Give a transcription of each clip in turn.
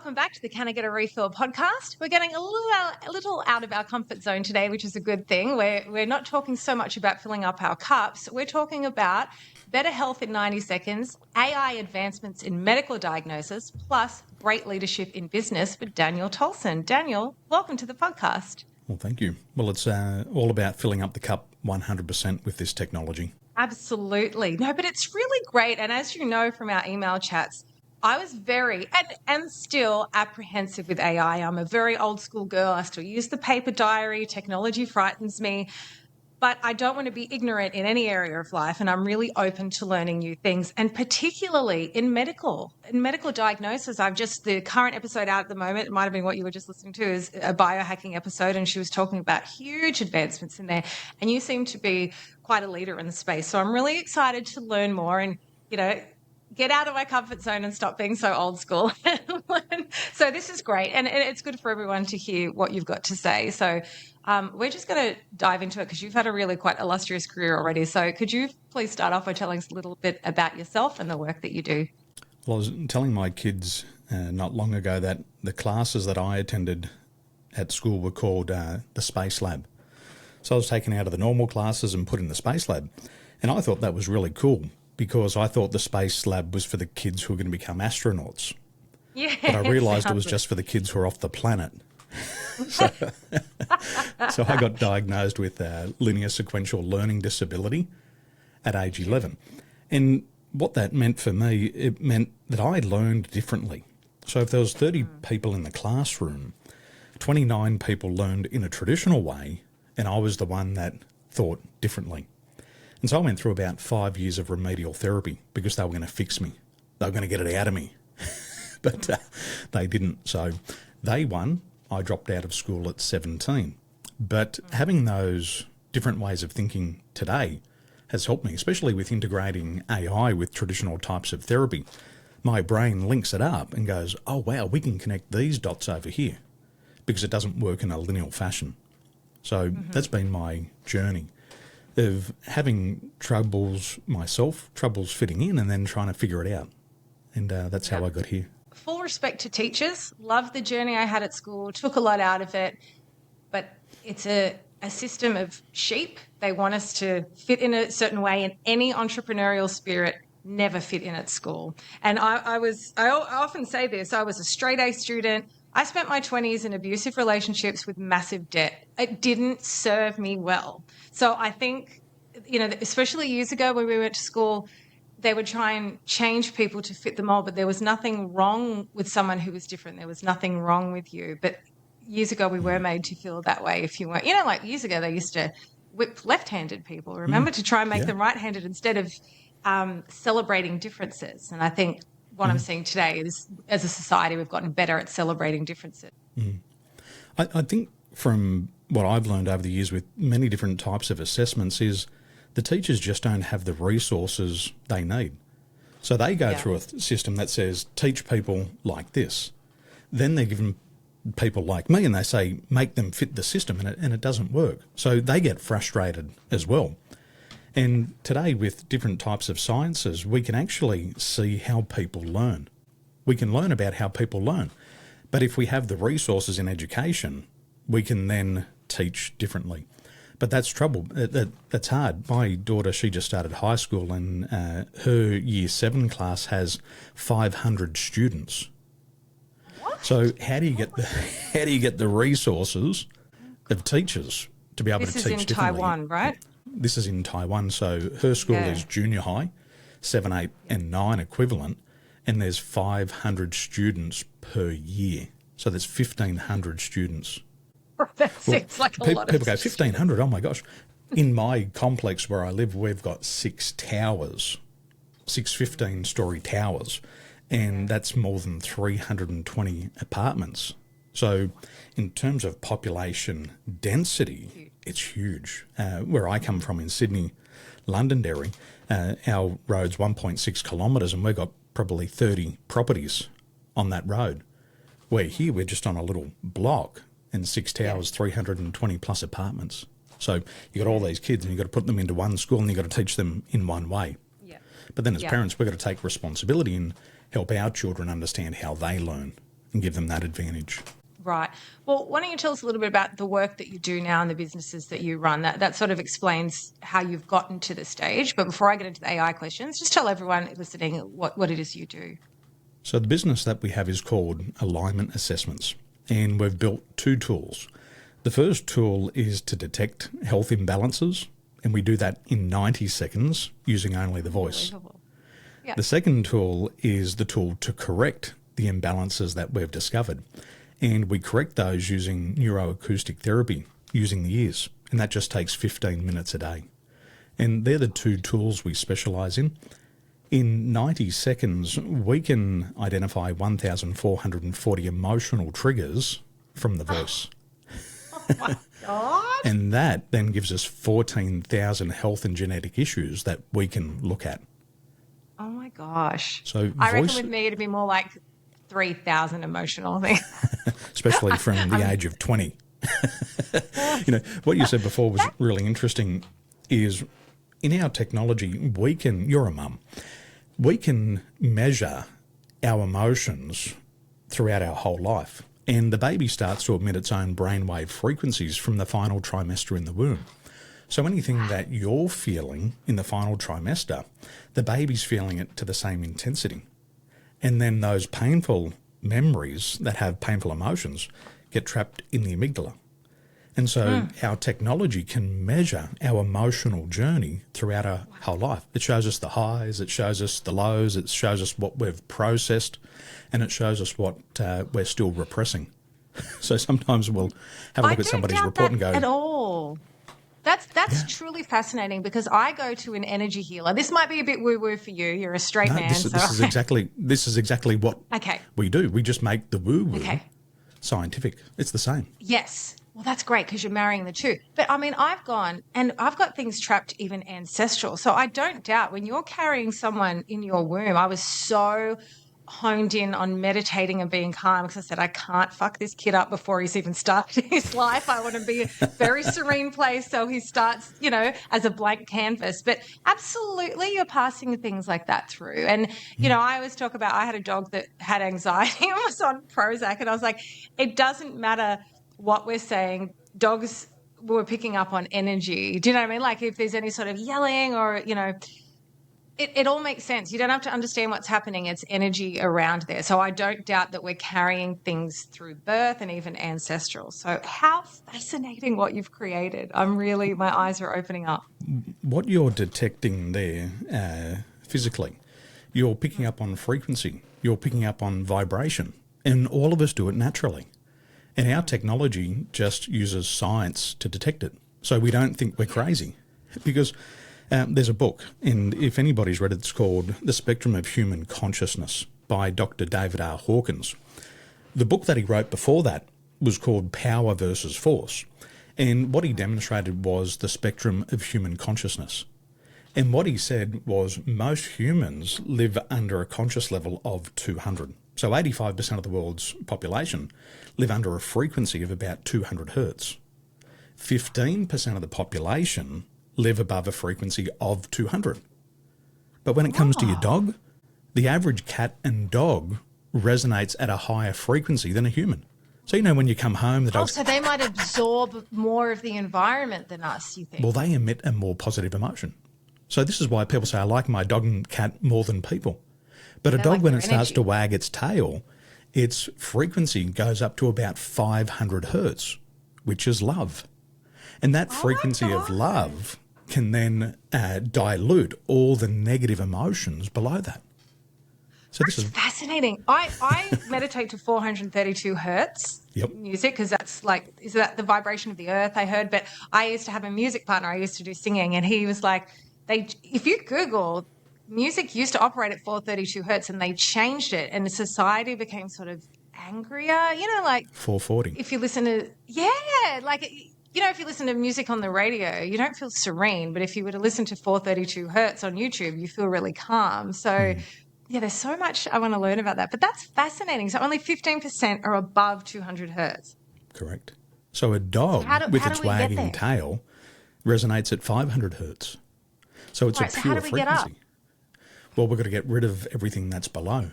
welcome back to the Can I Get a Refill podcast. We're getting a little out of our comfort zone today, which is a good thing. We're not talking so much about filling up our cups. We're talking about better health in 90 seconds, AI advancements in medical diagnosis, plus great leadership in business with Daniel Tolson. Daniel, welcome to the podcast. Well, thank you. Well, it's all about filling up the cup 100% with this technology. Absolutely. No, but it's really great. And as you know from our email chats, I was very and still apprehensive with AI. I'm a very old school girl. I still use the paper diary. Technology frightens me. But I don't want to be ignorant in any area of life, and I'm really open to learning new things, and particularly in medical diagnosis. The current episode out at the moment, it might have been what you were just listening to, is a biohacking episode, and she was talking about huge advancements in there, and you seem to be quite a leader in the space. So I'm really excited to learn more and, get out of my comfort zone and stop being so old school. So this is great. And it's good for everyone to hear what you've got to say. So we're just going to dive into it because you've had a really quite illustrious career already. So could you please start off by telling us a little bit about yourself and the work that you do? Well, I was telling my kids not long ago that the classes that I attended at school were called the Space Lab. So I was taken out of the normal classes and put in the Space Lab. And I thought that was really cool, because I thought the Space Lab was for the kids who were going to become astronauts. Yeah, but I realised it was just for the kids who are off the planet. So I got diagnosed with linear sequential learning disability at age 11. And what that meant for me, it meant that I learned differently. So if there was 30 people in the classroom, 29 people learned in a traditional way, and I was the one that thought differently. And so I went through about 5 years of remedial therapy because they were going to fix me. They were going to get it out of me. But they didn't. So they won. I dropped out of school at 17. But having those different ways of thinking today has helped me, especially with integrating AI with traditional types of therapy. My brain links it up and goes, oh, wow, we can connect these dots over here, because it doesn't work in a linear fashion. So that's been my journey of having troubles myself, troubles fitting in, and then trying to figure it out. And that's how I got here. Full respect to teachers. Love the journey I had at school, took a lot out of it, but it's a system of sheep. They want us to fit in a certain way, and any entrepreneurial spirit never fit in at school. And I often say this, I was a straight A student. I spent my 20s in abusive relationships with massive debt. It didn't serve me well. So I think, especially years ago when we went to school, they would try and change people to fit the mold, but there was nothing wrong with someone who was different. There was nothing wrong with you. But years ago, we were made to feel that way if you weren't. Like years ago, they used to whip left-handed people, remember, to try and make them right-handed instead of celebrating differences. And I think what I'm seeing today is, as a society, we've gotten better at celebrating differences. I think from what I've learned over the years with many different types of assessments is the teachers just don't have the resources they need. So they go through a system that says, teach people like this. Then they're given people like me and they say, make them fit the system, and it doesn't work. So they get frustrated as well. And today, with different types of sciences, we can actually see how people learn. We can learn about how people learn. But if we have the resources in education, we can then teach differently. But that's trouble. That's hard. My daughter, she just started high school, and her Year 7 class has 500 students. What? So how do you get the resources of teachers to be able to teach differently? This is in Taiwan, right? This is in Taiwan. So her school is junior high, 7, 8 and 9 equivalent, and there's 500 students per year. So there's 1,500 students. That seems like a lot of people go, 1,500, oh my gosh. In my complex where I live, we've got 6 towers, 6 15-storey towers, and that's more than 320 apartments. So in terms of population density, it's huge. Where I come from in Sydney, Londonderry, our road's 1.6 kilometres, and we've got probably 30 properties on that road. Where here we're just on a little block, and 6 towers, 320 plus apartments. So you got all these kids, and you've got to put them into one school, and you've got to teach them in one way. But then as parents, we've got to take responsibility and help our children understand how they learn. and give them that advantage. Right. Well, why don't you tell us a little bit about the work that you do now and the businesses that you run? That sort of explains how you've gotten to this stage. But before I get into the AI questions, just tell everyone listening what it is you do. So the business that we have is called Alignment Assessments, and we've built two tools. The first tool is to detect health imbalances, and we do that in 90 seconds using only the voice. Yep. The second tool is the tool to correct the imbalances that we've discovered. And we correct those using neuroacoustic therapy, using the ears. And that just takes 15 minutes a day. And they're the two tools we specialise in. In 90 seconds, we can identify 1,440 emotional triggers from the voice. Oh my God. And that then gives us 14,000 health and genetic issues that we can look at. Oh my gosh. So I reckon with me it'd be more like 3,000 emotional things. Especially from the age of 20. What you said before was really interesting is in our technology, you're a mum, we can measure our emotions throughout our whole life. And the baby starts to emit its own brainwave frequencies from the final trimester in the womb. So anything that you're feeling in the final trimester, the baby's feeling it to the same intensity. And then those painful memories that have painful emotions get trapped in the amygdala. And so our technology can measure our emotional journey throughout our whole life. It shows us the highs, it shows us the lows, it shows us what we've processed, and it shows us what we're still repressing. So sometimes we'll have a look at somebody's report and go, at all. That's truly fascinating because I go to an energy healer. This might be a bit woo-woo for you. You're a straight man. This is exactly what we do. We just make the woo-woo scientific. It's the same. Yes. Well, that's great because you're marrying the two. But I mean, I've gone and I've got things trapped even ancestral. So I don't doubt when you're carrying someone in your womb, I was so honed in on meditating and being calm because I said, I can't fuck this kid up before he's even started his life. I want to be a very serene place so he starts, as a blank canvas. But absolutely, you're passing things like that through. And, I always talk about I had a dog that had anxiety and was on Prozac. And I was like, it doesn't matter what we're saying. Dogs were picking up on energy. Do you know what I mean? Like if there's any sort of yelling or, it all makes sense. You don't have to understand what's happening. It's energy around there. So I don't doubt that we're carrying things through birth and even ancestral. So how fascinating what you've created. My eyes are opening up. What you're detecting there physically, you're picking up on frequency, you're picking up on vibration, and all of us do it naturally. And our technology just uses science to detect it. So we don't think we're crazy because there's a book, and if anybody's read it, it's called The Spectrum of Human Consciousness by Dr. David R. Hawkins. The book that he wrote before that was called Power versus Force. And what he demonstrated was the spectrum of human consciousness. And what he said was most humans live under a conscious level of 200. So 85% of the world's population live under a frequency of about 200 hertz. 15% of the population live above a frequency of 200. But when it comes to your dog, the average cat and dog resonates at a higher frequency than a human. So, when you come home, the dog... so they might absorb more of the environment than us, you think? Well, they emit a more positive emotion. So this is why people say, I like my dog and cat more than people. But a dog, when it starts to wag its tail, its frequency goes up to about 500 hertz, which is love. And that frequency of love can then dilute all the negative emotions below that. So this is fascinating. I meditate to 432 hertz music because is that the vibration of the earth I heard? But I used to have a music partner. I used to do singing, and he was like, if you Google, music used to operate at 432 hertz, and they changed it, and society became sort of angrier. 440. If you listen to if you listen to music on the radio, you don't feel serene. But if you were to listen to 432 hertz on YouTube, you feel really calm. So, there's so much I want to learn about that. But that's fascinating. So only 15% are above 200 hertz. Correct. So a dog with its wagging tail resonates at 500 hertz. So it's a pure frequency. Get up? Well, we've got to get rid of everything that's below.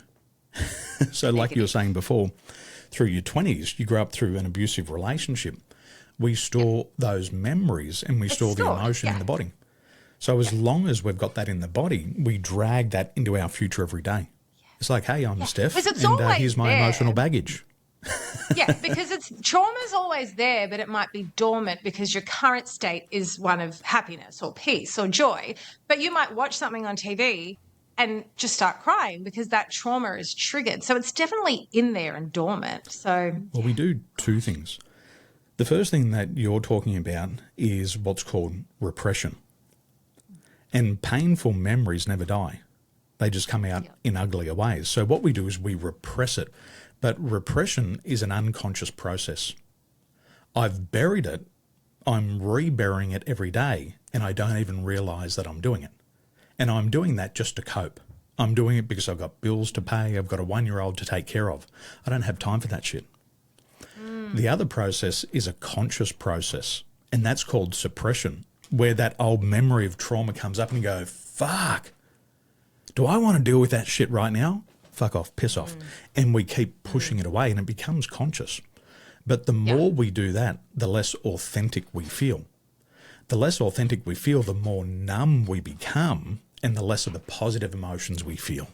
So like you were saying before, through your 20s, you grow up through an abusive relationship. We store those memories and we store the emotion in the body. So as long as we've got that in the body, we drag that into our future every day. It's like, hey, I'm Steph, and here's my emotional baggage. Yeah, because trauma's always there, but it might be dormant because your current state is one of happiness or peace or joy. But you might watch something on TV and just start crying because that trauma is triggered. So it's definitely in there and dormant. So well, we do two things. The first thing that you're talking about is what's called repression. And painful memories never die. They just come out in uglier ways. So what we do is we repress it. But repression is an unconscious process. I've buried it, I'm reburying it every day, and I don't even realise that I'm doing it. And I'm doing that just to cope. I'm doing it because I've got bills to pay, I've got a 1-year-old to take care of. I don't have time for that shit. The other process is a conscious process, and that's called suppression, where that old memory of trauma comes up and you go, fuck, do I want to deal with that shit right now? Fuck off, piss off. And we keep pushing it away and it becomes conscious. But the more we do that, the less authentic we feel. The less authentic we feel, the more numb we become and the less of the positive emotions we feel.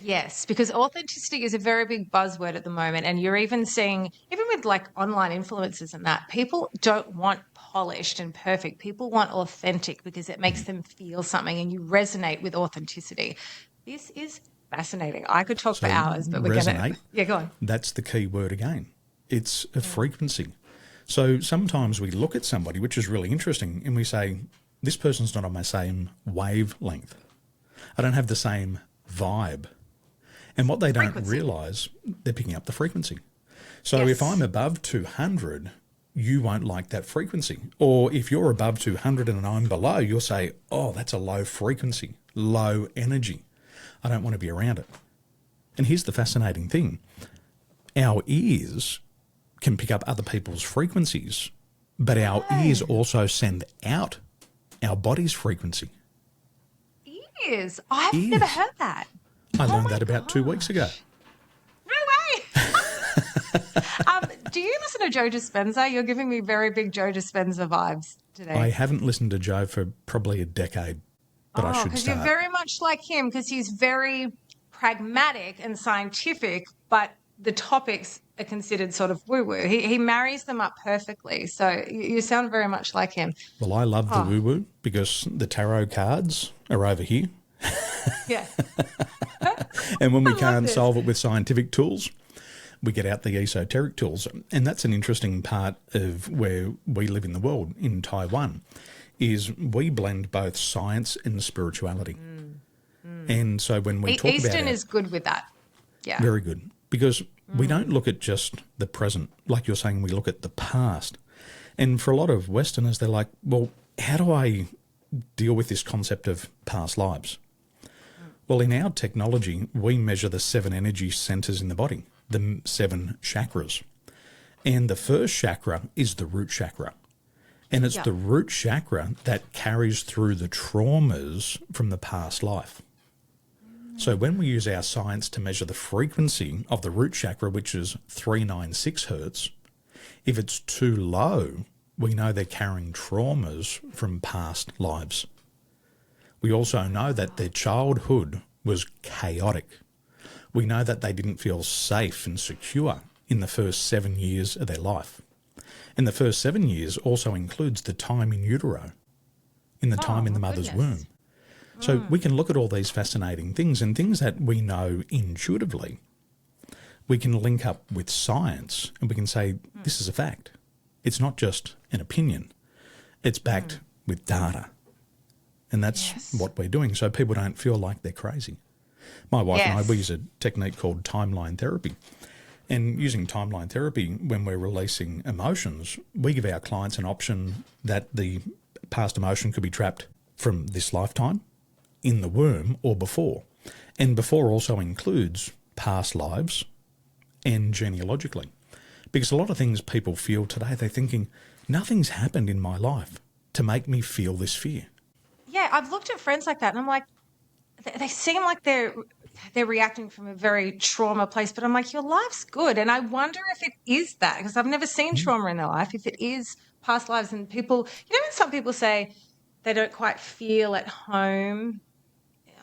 yes, because authenticity is a very big buzzword at the moment. And you're even seeing, even with like online influencers and that, people don't want polished and perfect. People want authentic because it makes them feel something and you resonate with authenticity. This is fascinating. I could talk for hours, but we're going to... Yeah, go on. That's the key word again. It's a frequency. So sometimes we look at somebody, which is really interesting, and we say, this person's not on my same wavelength. I don't have the same vibe. And what they don't realise, they're picking up the frequency. So if I'm above 200, you won't like that frequency. Or if you're above 200 and I'm below, you'll say, oh, that's a low frequency, low energy. I don't want to be around it. And here's the fascinating thing. Our ears can pick up other people's frequencies, but our ears also send out our body's frequency. Ears? I've never heard that. I learned that about 2 weeks ago. No way. Do you listen to Joe Dispenza? You're giving me very big Joe Dispenza vibes today. I haven't listened to Joe for probably a decade, but I should because start. you're very much like him because he's very pragmatic and scientific, but the topics are considered sort of woo-woo. He marries them up perfectly. So you sound very much like him. Well, I love the woo-woo because the tarot cards are over here. Yeah. And when we can't solve it with scientific tools, we get out the esoteric tools. And that's an interesting part of where we live in the world, in Taiwan, is we blend both science and spirituality. And so when we talk about Eastern is good with that. Yeah. Very good. Because we don't look at just the present. Like you're saying, we look at the past. And for a lot of Westerners, they're like, well, how do I deal with this concept of past lives? Well, in our technology, we measure the 7 energy centers in the body, the 7 chakras. And the first chakra is the root chakra. And it's the root chakra that carries through the traumas from the past life. So when we use our science to measure the frequency of the root chakra, which is 396 hertz, if it's too low, we know they're carrying traumas from past lives. We also know that their childhood was chaotic. We know that they didn't feel safe and secure in the first 7 years of their life. And the first 7 years also includes the time in utero, in the time in the mother's womb. So we can look at all these fascinating things and things that we know intuitively. We can link up with science and we can say, this is a fact. It's not just an opinion. It's backed with data. And that's what we're doing, so people don't feel like they're crazy. My wife and I, we use a technique called timeline therapy. And using timeline therapy, when we're releasing emotions, we give our clients an option that the past emotion could be trapped from this lifetime, in the womb, or before. And before also includes past lives and genealogically. Because a lot of things people feel today, they're thinking, nothing's happened in my life to make me feel this fear. Yeah, I've looked at friends like that and I'm like, they seem like they're they're reacting from a very trauma place. But I'm like, your life's good. And I wonder if it is that, because I've never seen trauma in their life, if it is past lives. And people, when some people say they don't quite feel at home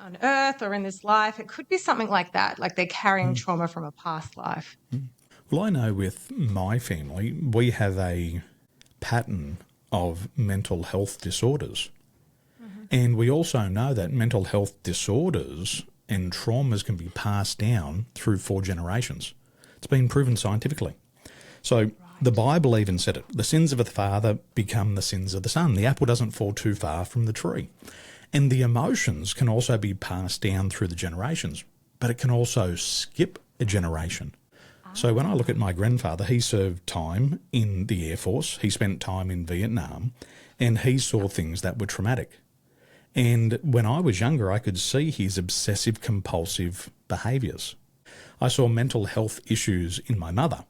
on earth or in this life, it could be something like that, like they're carrying trauma from a past life. Well, I know with my family, we have a pattern of mental health disorders. And we also know that mental health disorders and traumas can be passed down through 4 generations. It's been proven scientifically. So the Bible even said it. The sins of the father become the sins of the son. The apple doesn't fall too far from the tree. And the emotions can also be passed down through the generations, but it can also skip a generation. So when I look at my grandfather, he served time in the Air Force. He spent time in Vietnam, and he saw things that were traumatic. And when I was younger, I could see his obsessive compulsive behaviours. I saw mental health issues in my mother.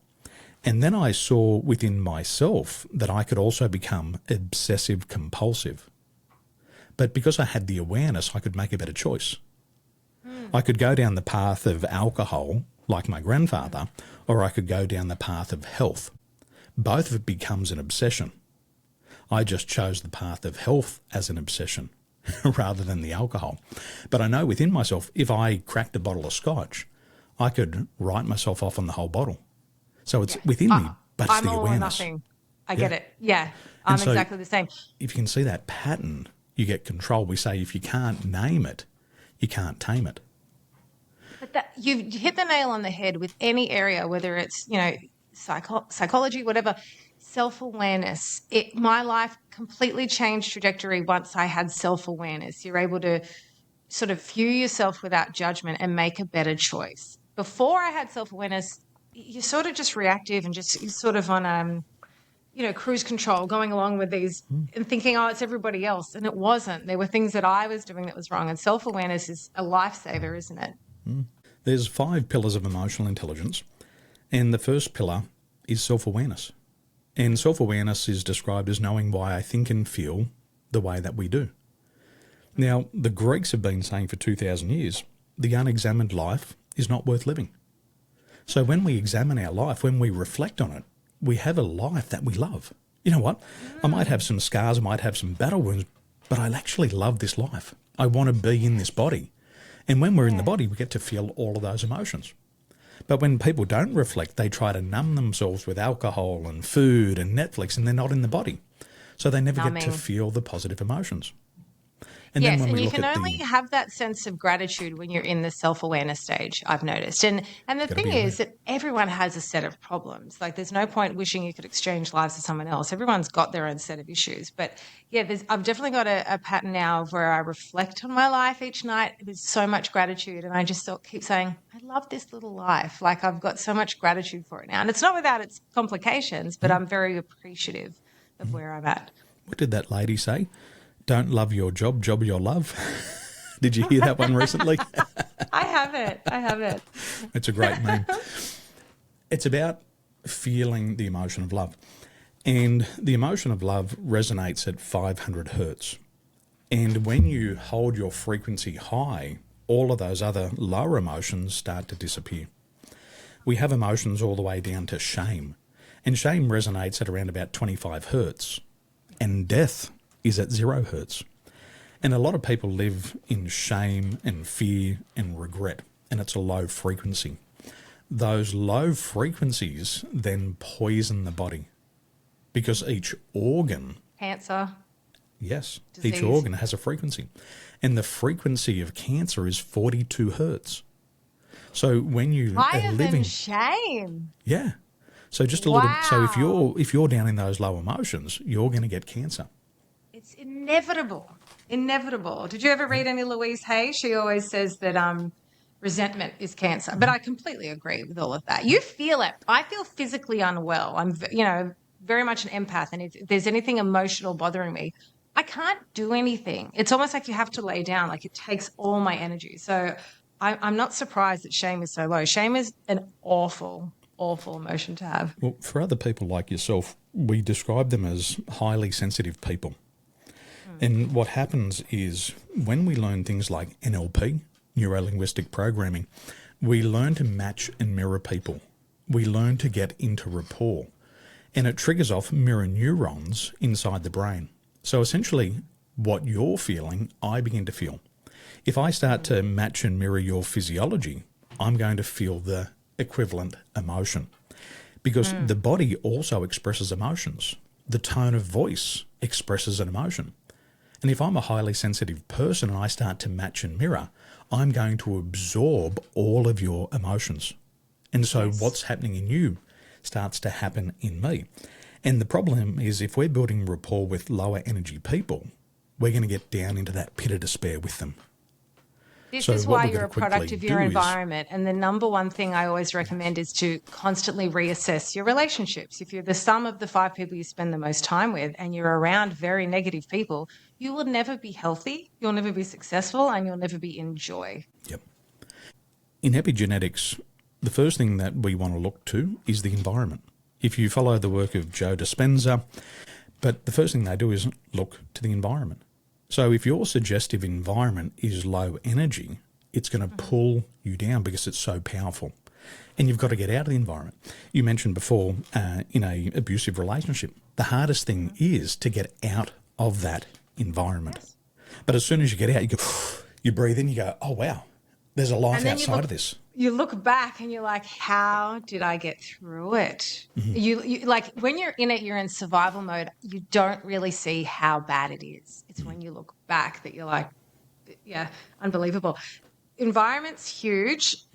And then I saw within myself that I could also become obsessive compulsive. But because I had the awareness, I could make a better choice. I could go down the path of alcohol, like my grandfather, or I could go down the path of health. Both of it becomes an obsession. I just chose the path of health as an obsession rather than the alcohol. But I know within myself, if I cracked a bottle of scotch, I could write myself off on the whole bottle. So it's within me, but it's I'm the all awareness. or nothing. I get it. Yeah, I'm so exactly the same. If you can see that pattern, you get control. We say if you can't name it, you can't tame it. But you've hit the nail on the head with any area, whether it's, psychology, whatever, self-awareness. My life completely changed trajectory once I had self-awareness. You're able to sort of view yourself without judgment and make a better choice. Before I had self-awareness, you're sort of just reactive and just you're sort of on, cruise control, going along with these and thinking, oh, it's everybody else. And it wasn't. There were things that I was doing that was wrong. And self-awareness is a lifesaver, isn't it? There's 5 pillars of emotional intelligence, and the first pillar is self-awareness. And self-awareness is described as knowing why I think and feel the way that we do. Now, the Greeks have been saying for 2,000 years, the unexamined life is not worth living. So when we examine our life, when we reflect on it, we have a life that we love. You know what? I might have some scars, I might have some battle wounds, but I actually love this life. I want to be in this body. And when we're in the body, we get to feel all of those emotions. But when people don't reflect, they try to numb themselves with alcohol and food and Netflix, and they're not in the body. So they never get to feel the positive emotions. And yes, then when and we you look can at only have that sense of gratitude when you're in the self-awareness stage, I've noticed. And the thing is that everyone has a set of problems. Like there's no point wishing you could exchange lives with someone else. Everyone's got their own set of issues. But yeah, I've definitely got a pattern now of where I reflect on my life each night with so much gratitude. And I just keep saying, I love this little life. Like I've got so much gratitude for it now. And it's not without its complications, but I'm very appreciative of where I'm at. What did that lady say? Don't love your job, job your love. Did you hear that one recently? I have it. It's a great meme. It's about feeling the emotion of love. And the emotion of love resonates at 500 hertz. And when you hold your frequency high, all of those other lower emotions start to disappear. We have emotions all the way down to shame. And shame resonates at around about 25 hertz. And death is at 0 hertz. And a lot of people live in shame and fear and regret, and it's a low frequency. Those low frequencies then poison the body because each organ... Cancer. Yes, Disease. Each organ has a frequency. And the frequency of cancer is 42 hertz. So when you Higher are living... than shame. Yeah. So just a little... So if you're down in those low emotions, you're going to get cancer. It's inevitable. Did you ever read any Louise Hay? She always says that resentment is cancer. But I completely agree with all of that. You feel it. I feel physically unwell. I'm, very much an empath. And if there's anything emotional bothering me, I can't do anything. It's almost like you have to lay down. Like it takes all my energy. So I'm not surprised that shame is so low. Shame is an awful, awful emotion to have. Well, for other people like yourself, we describe them as highly sensitive people. And what happens is when we learn things like NLP, neuro-linguistic programming, we learn to match and mirror people. We learn to get into rapport. And it triggers off mirror neurons inside the brain. So essentially, what you're feeling, I begin to feel. If I start to match and mirror your physiology, I'm going to feel the equivalent emotion. Because the body also expresses emotions. The tone of voice expresses an emotion. And if I'm a highly sensitive person and I start to match and mirror, I'm going to absorb all of your emotions. And so what's happening in you starts to happen in me. And the problem is if we're building rapport with lower energy people, we're going to get down into that pit of despair with them. This is why you're a product of your environment. And the number one thing I always recommend is to constantly reassess your relationships. If you're the sum of the 5 people you spend the most time with and you're around very negative people, you will never be healthy, you'll never be successful, and you'll never be in joy. Yep. In epigenetics, the first thing that we want to look to is the environment. If you follow the work of Joe Dispenza, but the first thing they do is look to the environment. So if your suggestive environment is low energy, it's going to pull you down because it's so powerful. And you've got to get out of the environment. You mentioned before in an abusive relationship, the hardest thing is to get out of that environment. Yes. But as soon as you get out, you go, you breathe in, you go, oh, wow, there's a life outside of this. You look back and you're like, how did I get through it? You like when you're in it, you're in survival mode. You don't really see how bad it is. It's when you look back that you're like, yeah, unbelievable. Environment's huge.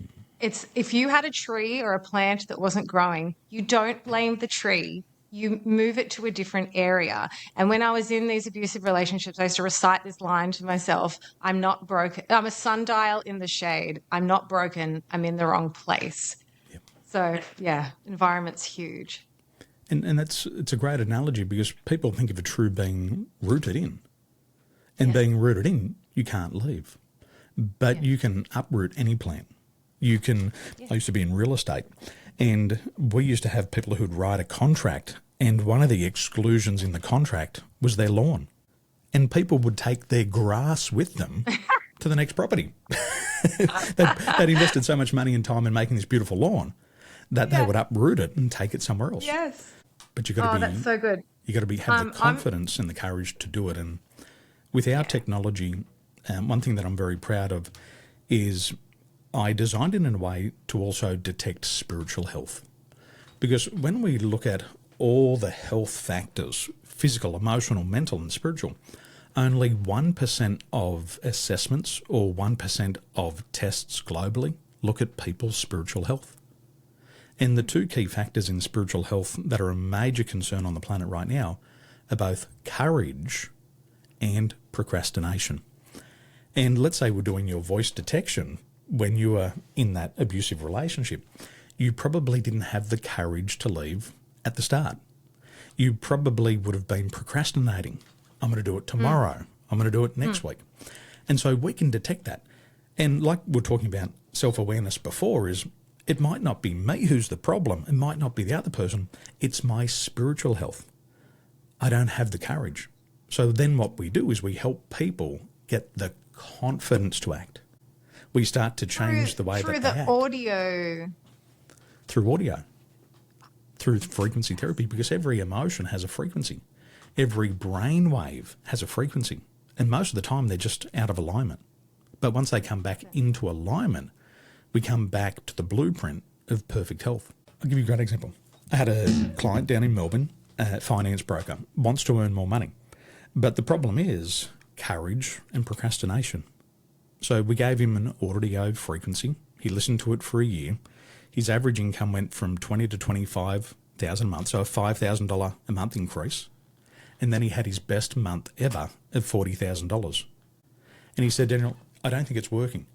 It's if you had a tree or a plant that wasn't growing, you don't blame the tree. You move it to a different area. And when I was in these abusive relationships, I used to recite this line to myself, I'm not broken. I'm a sundial in the shade. I'm not broken. I'm in the wrong place. Yep. So, yeah, environment's huge. And it's a great analogy because people think of a tree being rooted in. And being rooted in, you can't leave. But you can uproot any plant. You can, I used to be in real estate, and we used to have people who'd write a contract, and one of the exclusions in the contract was their lawn. And people would take their grass with them to the next property. They'd invested so much money and time in making this beautiful lawn that they would uproot it and take it somewhere else. Yes. But you've got to be, that's so good. You've got to have the confidence and the courage to do it. And with our technology, one thing that I'm very proud of is I designed it in a way to also detect spiritual health. Because when we look at all the health factors, physical, emotional, mental and spiritual, only 1% of assessments or 1% of tests globally look at people's spiritual health. And the 2 key factors in spiritual health that are a major concern on the planet right now are both courage and procrastination. And let's say we're doing your voice detection when you were in that abusive relationship. You probably didn't have the courage to leave at the start. You probably would have been procrastinating. I'm going to do it tomorrow. I'm going to do it next week. And so we can detect that. And like we're talking about self-awareness before, is it might not be me who's the problem. It might not be the other person. It's my spiritual health. I don't have the courage. So then what we do is we help people get the confidence to act. We start to change the way that they act. Through the audio. Through audio. Through frequency therapy, because every emotion has a frequency. Every brain wave has a frequency. And most of the time they're just out of alignment. But once they come back into alignment, we come back to the blueprint of perfect health. I'll give you a great example. I had a client down in Melbourne, a finance broker, wants to earn more money. But the problem is courage and procrastination. So we gave him an audio frequency. He listened to it for a year. His average income went from $20,000 to $25,000 a month, so a $5,000 a month increase. And then he had his best month ever of $40,000. And he said, Daniel, I don't think it's working.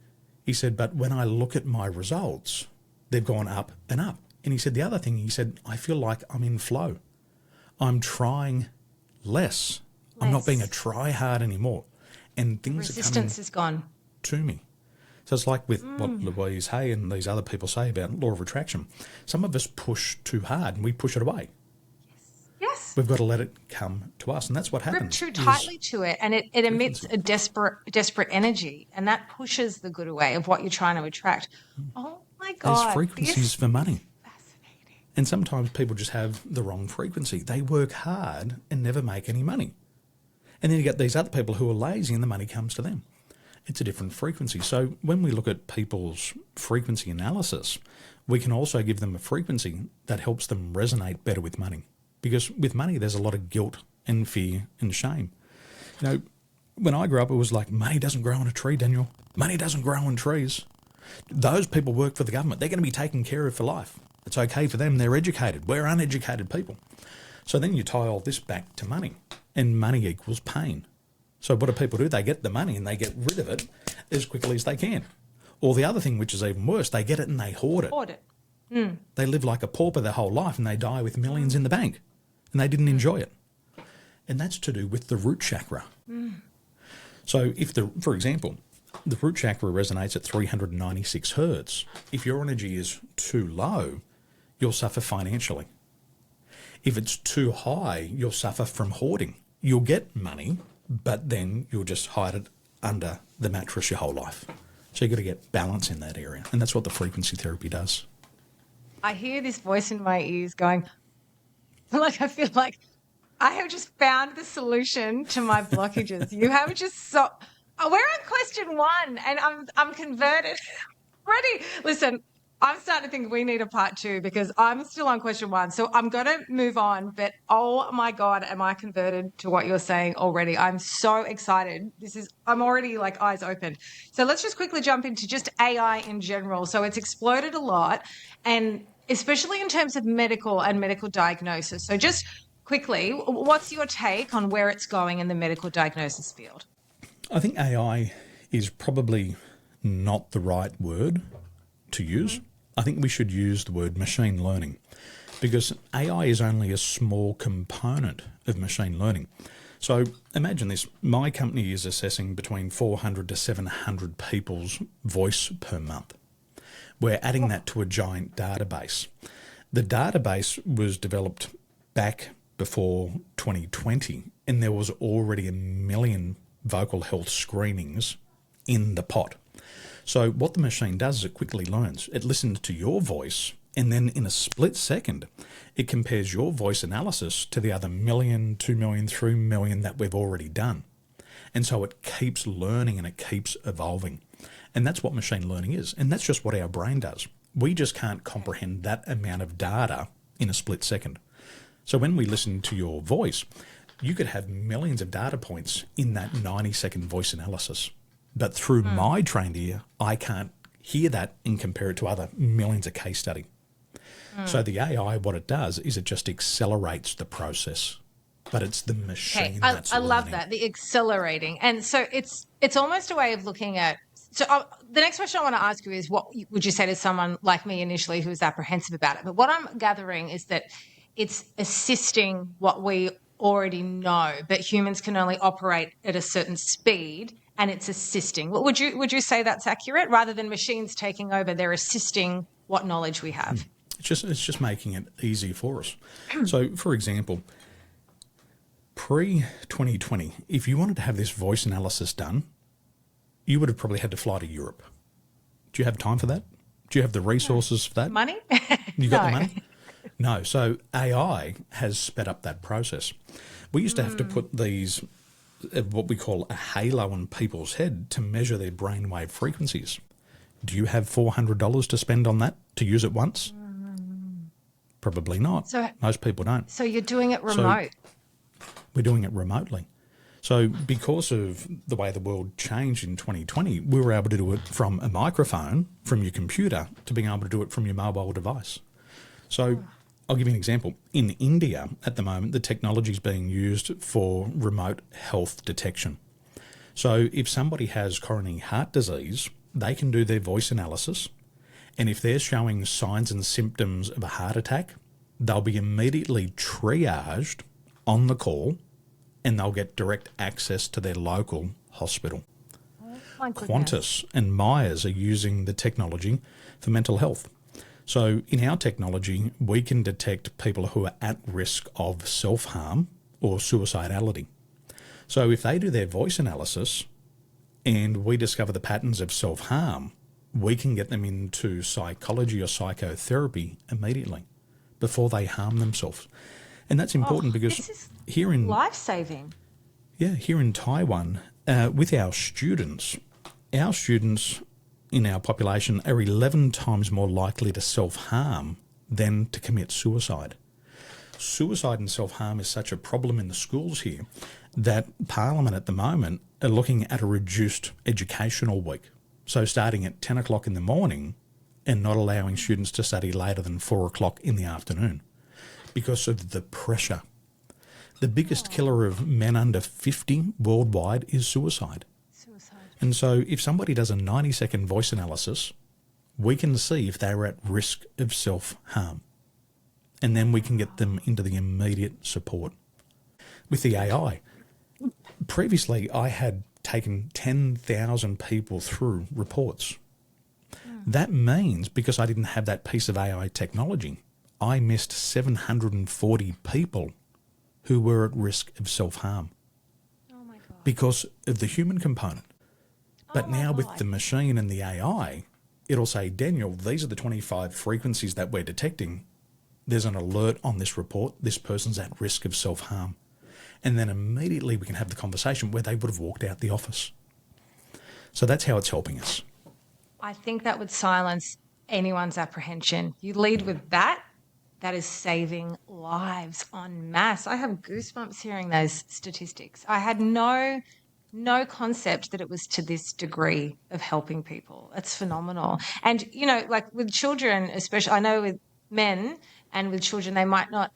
He said, but when I look at my results, they've gone up and up. And he said, the other thing, he said, I feel like I'm in flow. I'm trying less. I'm not being a try-hard anymore. And things resistance is gone to me. So it's like with what Louise Hay and these other people say about law of attraction. Some of us push too hard and we push it away. Yes. We've got to let it come to us. And that's what Grip happens. too tightly to it, and it emits a desperate energy, and that pushes the good away of what you're trying to attract. Oh my God. There's frequencies for money. Fascinating. And sometimes people just have the wrong frequency. They work hard and never make any money. And then you get these other people who are lazy and the money comes to them. It's a different frequency. So when we look at people's frequency analysis, we can also give them a frequency that helps them resonate better with money. Because with money, there's a lot of guilt and fear and shame. You know, when I grew up, it was like, money doesn't grow on a tree, Daniel. Money doesn't grow on trees. Those people work for the government. They're going to be taken care of for life. It's okay for them. They're educated. We're uneducated people. So then you tie all this back to money, and money equals pain. So what do people do? They get the money and they get rid of it as quickly as they can. Or the other thing, which is even worse, they get it and they hoard it. Hoard it. Mm. They live like a pauper their whole life and they die with millions in the bank, and they didn't enjoy it. And that's to do with the root chakra. Mm. So for example, the root chakra resonates at 396 hertz. If your energy is too low, you'll suffer financially. If it's too high, you'll suffer from hoarding. You'll get money, but then you'll just hide it under the mattress your whole life. So you've got to get balance in that area. And that's what the frequency therapy does. I hear this voice in my ears going, like, I feel like I have just found the solution to my blockages. You have just we're on question 1 and I'm converted already. Listen, I'm starting to think we need a part 2 because I'm still on question 1. So I'm going to move on, but oh my God, am I converted to what you're saying already? I'm so excited. I'm already like eyes open. So let's just quickly jump into just AI in general. So it's exploded a lot, and especially in terms of medical and medical diagnosis. So just quickly, what's your take on where it's going in the medical diagnosis field? I think AI is probably not the right word to use. I think we should use the word machine learning, because AI is only a small component of machine learning. So imagine this. My company is assessing between 400 to 700 people's voice per month. We're adding that to a giant database. The database was developed back before 2020, and there was already 1 million vocal health screenings in the pot. So what the machine does is it quickly learns. It listens to your voice, and then in a split second, it compares your voice analysis to the other 1 million, 2 million, 3 million that we've already done. And so it keeps learning and it keeps evolving. And that's what machine learning is. And that's just what our brain does. We just can't comprehend that amount of data in a split second. So when we listen to your voice, you could have millions of data points in that 90-second voice analysis. But through my trained ear, I can't hear that and compare it to other millions of case study. So the AI, what it does is it just accelerates the process. But it's the machine that's I love learning. that, the accelerating. And so it's almost a way of looking at. So the next question I want to ask you is, what would you say to someone like me initially who was apprehensive about it? But what I'm gathering is that it's assisting what we already know, but humans can only operate at a certain speed, and it's assisting. Would you say that's accurate? Rather than machines taking over, they're assisting what knowledge we have. It's just making it easy for us. So, for example, pre-2020, if you wanted to have this voice analysis done, you would have probably had to fly to Europe. Do you have time for that? Do you have the resources for that? Money? You got the money? No. So AI has sped up that process. We used to have to put these, what we call a halo on people's head to measure their brainwave frequencies. Do you have $400 to spend on that to use it once? Probably not. So, most people don't. So you're doing it remote. So we're doing it remotely. So because of the way the world changed in 2020, we were able to do it from a microphone, from your computer, to being able to do it from your mobile device. So I'll give you an example. In India, at the moment, the technology is being used for remote health detection. So if somebody has coronary heart disease, they can do their voice analysis, and if they're showing signs and symptoms of a heart attack, they'll be immediately triaged on the call, and they'll get direct access to their local hospital. Oh, my goodness. Qantas and Myers are using the technology for mental health. So in our technology, we can detect people who are at risk of self-harm or suicidality. So if they do their voice analysis and we discover the patterns of self-harm, we can get them into psychology or psychotherapy immediately before they harm themselves. And that's important because this is here in life-saving. here in Taiwan, with our students in our population are 11 times more likely to self-harm than to commit suicide. Suicide and self-harm is such a problem in the schools here that Parliament at the moment are looking at a reduced educational week. So starting at 10 o'clock in the morning and not allowing students to study later than 4 o'clock in the afternoon because of the pressure. The biggest killer of men under 50 worldwide is suicide. And so if somebody does a 90-second voice analysis, we can see if they're at risk of self-harm. And then we can get them into the immediate support. With the AI, previously I had taken 10,000 people through reports. That means because I didn't have that piece of AI technology, I missed 740 people who were at risk of self-harm because of the human component. But now with the machine and the AI, it'll say, Daniel, these are the 25 frequencies that we're detecting. There's an alert on this report. This person's at risk of self-harm. And then immediately we can have the conversation where they would have walked out the office. So that's how it's helping us. I think that would silence anyone's apprehension. You lead with that. That is saving lives en masse. I have goosebumps hearing those statistics. I had no concept that it was to this degree of helping people. It's phenomenal. And, like with children, especially, I know with men and with children, they might not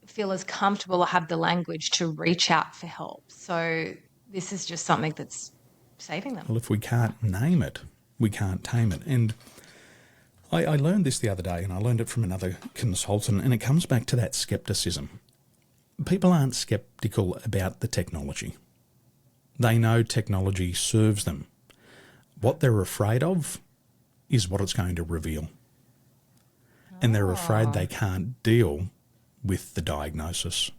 feel as comfortable or have the language to reach out for help. So this is just something that's saving them. Well, if we can't name it, we can't tame it. And I learned this the other day, and I learned it from another consultant, and it comes back to that skepticism. People aren't skeptical about the technology. They know technology serves them. What they're afraid of is what it's going to reveal. And they're afraid they can't deal with the diagnosis.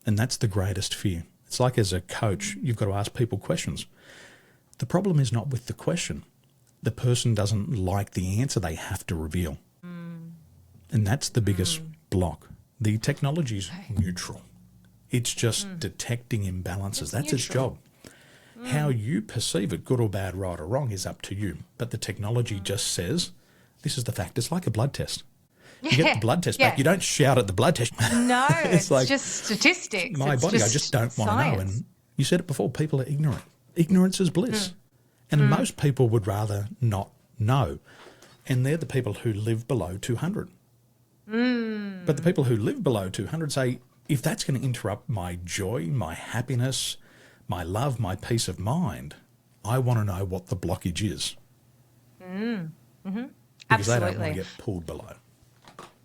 And that's the greatest fear. It's like as a coach, you've got to ask people questions. The problem is not with the question. The person doesn't like the answer they have to reveal. And that's the biggest block. The technology's neutral. It's just detecting imbalances. That's its job. How you perceive it, good or bad, right or wrong, is up to you. But the technology just says, this is the fact. It's like a blood test. You get the blood test back. You don't shout at the blood test. No, it's like, just statistics. My body, I just don't want to know. And you said it before, people are ignorant. Ignorance is bliss. And most people would rather not know. And they're the people who live below 200. But the people who live below 200 say, if that's going to interrupt my joy, my happiness, my love, my peace of mind, I want to know what the blockage is. Because Absolutely. they don't want to get pulled below.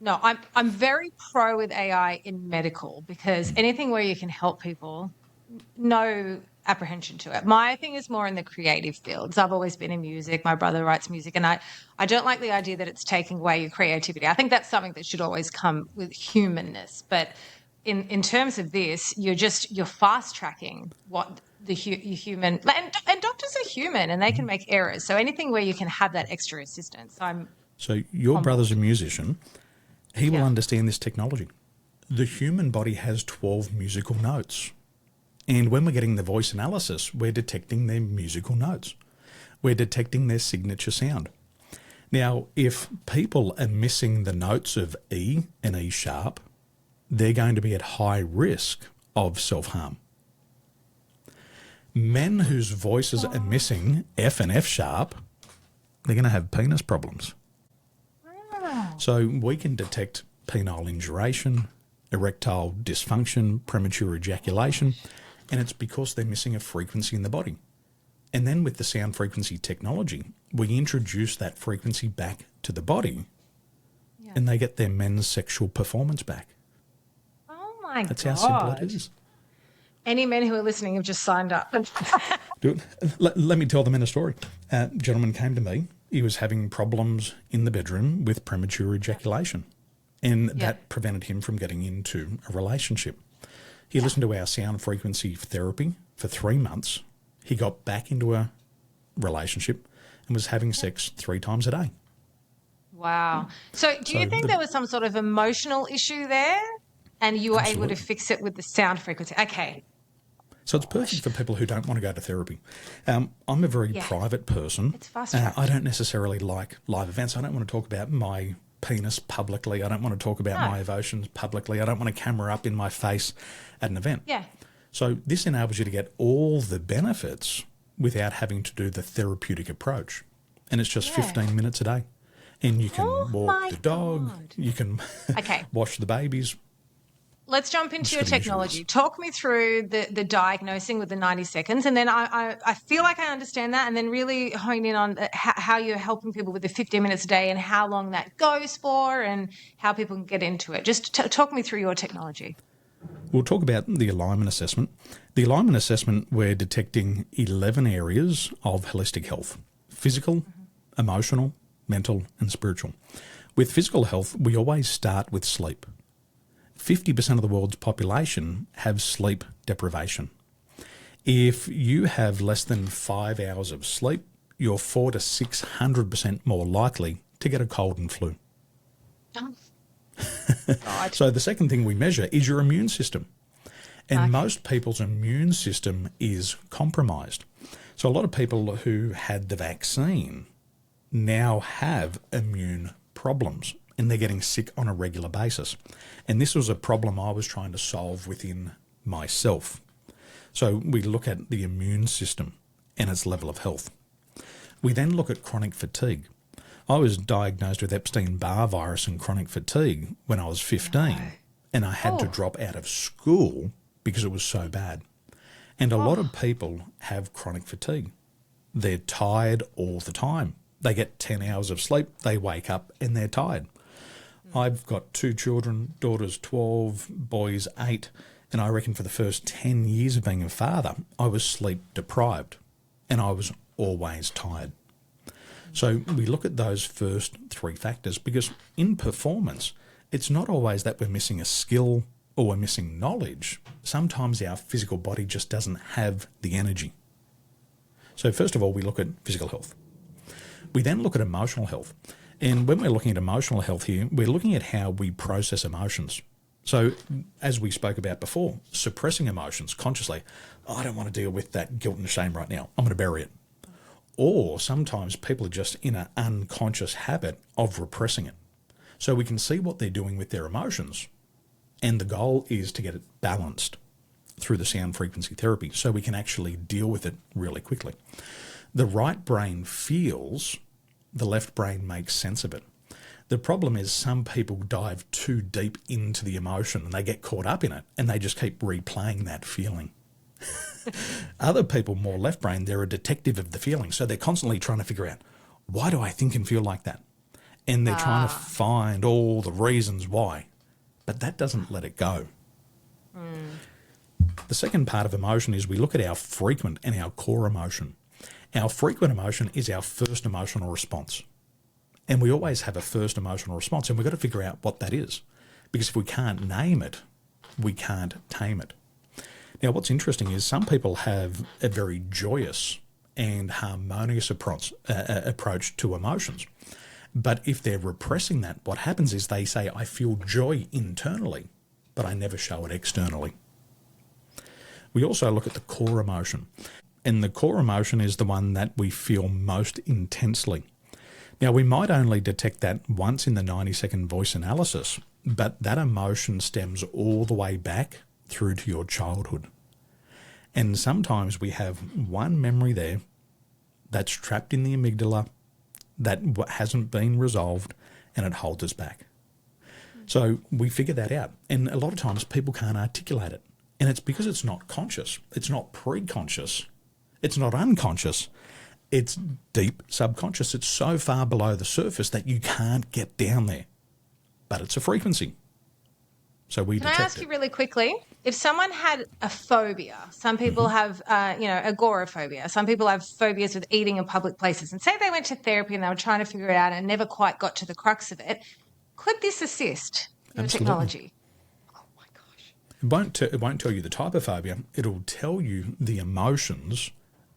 No, I'm very pro with AI in medical because anything where you can help people, no apprehension to it. My thing is more in the creative fields. I've always been in music. My brother writes music, and I don't like the idea that it's taking away your creativity. I think that's something that should always come with humanness. But in terms of this, you're fast tracking what the human and doctors are human and they can make errors. So anything where you can have that extra assistance. So your brother's a musician. He will understand this technology. The human body has 12 musical notes. And when we're getting the voice analysis, we're detecting their musical notes. We're detecting their signature sound. Now, if people are missing the notes of E and E sharp, they're going to be at high risk of self-harm. Men whose voices are missing F and F sharp, they're going to have penis problems. So we can detect penile induration, erectile dysfunction, premature ejaculation, and it's because they're missing a frequency in the body. And then with the sound frequency technology, we introduce that frequency back to the body and they get their men's sexual performance back. Oh my God. That's how simple it is. Any men who are listening have just signed up. Let me tell the men a story. A gentleman came to me he was having problems in the bedroom with premature ejaculation, and that prevented him from getting into a relationship. He listened to our sound frequency therapy for 3 months. He got back into a relationship and was having sex 3 times a day. Wow. So do you think there was some sort of emotional issue there and you were able to fix it with the sound frequency? Okay. So it's perfect for people who don't want to go to therapy. I'm a very private person. It's fast-tracked. I don't necessarily like live events. I don't want to talk about my penis publicly. I don't want to talk about my emotions publicly. I don't want a camera up in my face at an event. Yeah. So this enables you to get all the benefits without having to do the therapeutic approach. And it's just 15 minutes a day. And you can walk the dog, you can wash the babies. Let's jump into your technology. Talk me through the diagnosing with the 90 seconds, and then I feel like I understand that, and then really hone in on how you're helping people with the 15 minutes a day and how long that goes for and how people can get into it. Just talk me through your technology. We'll talk about the alignment assessment. The alignment assessment, we're detecting 11 areas of holistic health: physical, emotional, mental and spiritual. With physical health, we always start with sleep. 50% of the world's population have sleep deprivation. If you have less than 5 hours of sleep, you're 400 to 600% more likely to get a cold and flu. So the second thing we measure is your immune system. And most people's immune system is compromised. So a lot of people who had the vaccine now have immune problems and they're getting sick on a regular basis. And this was a problem I was trying to solve within myself. So we look at the immune system and its level of health. We then look at chronic fatigue. I was diagnosed with Epstein-Barr virus and chronic fatigue when I was 15, and I had to drop out of school because it was so bad. And a lot of people have chronic fatigue. They're tired all the time. They get 10 hours of sleep, they wake up and they're tired. I've got 2 children, daughters 12, boys 8, and I reckon for the first 10 years of being a father, I was sleep deprived and I was always tired. So we look at those first 3 factors because in performance, it's not always that we're missing a skill or we're missing knowledge. Sometimes our physical body just doesn't have the energy. So first of all, we look at physical health. We then look at emotional health. And when we're looking at emotional health here, we're looking at how we process emotions. So as we spoke about before, suppressing emotions consciously. I don't want to deal with that guilt and shame right now. I'm going to bury it. Or sometimes people are just in an unconscious habit of repressing it. So we can see what they're doing with their emotions. And the goal is to get it balanced through the sound frequency therapy so we can actually deal with it really quickly. The right brain feels, the left brain makes sense of it. The problem is some people dive too deep into the emotion and they get caught up in it and they just keep replaying that feeling. Other people, more left brain, they're a detective of the feeling. So they're constantly trying to figure out, why do I think and feel like that? And they're trying to find all the reasons why. But that doesn't let it go. The second part of emotion is we look at our frequent and our core emotion. Our frequent emotion is our first emotional response. And we always have a first emotional response, and we've got to figure out what that is. Because if we can't name it, we can't tame it. Now, what's interesting is some people have a very joyous and harmonious approach to emotions. But if they're repressing that, what happens is they say, I feel joy internally, but I never show it externally. We also look at the core emotion. And the core emotion is the one that we feel most intensely. Now, we might only detect that once in the 90-second voice analysis, but that emotion stems all the way back through to your childhood. And sometimes we have one memory there that's trapped in the amygdala that hasn't been resolved and it holds us back. So we figure that out. And a lot of times people can't articulate it. And it's because it's not conscious. It's not pre-conscious. It's not unconscious. It's deep subconscious. It's so far below the surface that you can't get down there. But it's a frequency. So we Can I detect ask it. you really quickly? If someone had a phobia, some people have, agoraphobia. Some people have phobias with eating in public places. And say they went to therapy and they were trying to figure it out and never quite got to the crux of it. Could this assist your Absolutely. technology? Oh my gosh. It won't tell you the type of phobia. It'll tell you the emotions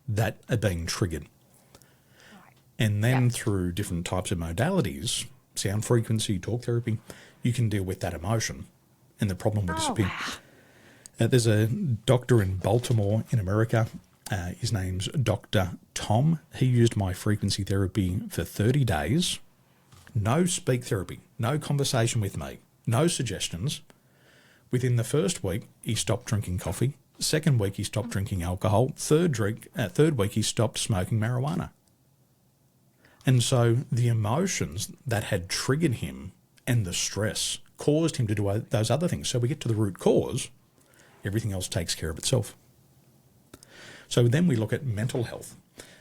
that are being triggered. Right. And then Yep. through different types of modalities, sound frequency, talk therapy, you can deal with that emotion and the problem will disappear. Wow. There's a doctor in Baltimore in America. His name's Dr. Tom. He used my frequency therapy for 30 days. No speak therapy, no conversation with me, no suggestions. Within the first week, he stopped drinking coffee. Second week, he stopped drinking alcohol. Third week, he stopped smoking marijuana. And so the emotions that had triggered him and the stress caused him to do those other things. So we get to the root cause, everything else takes care of itself. So then we look at mental health.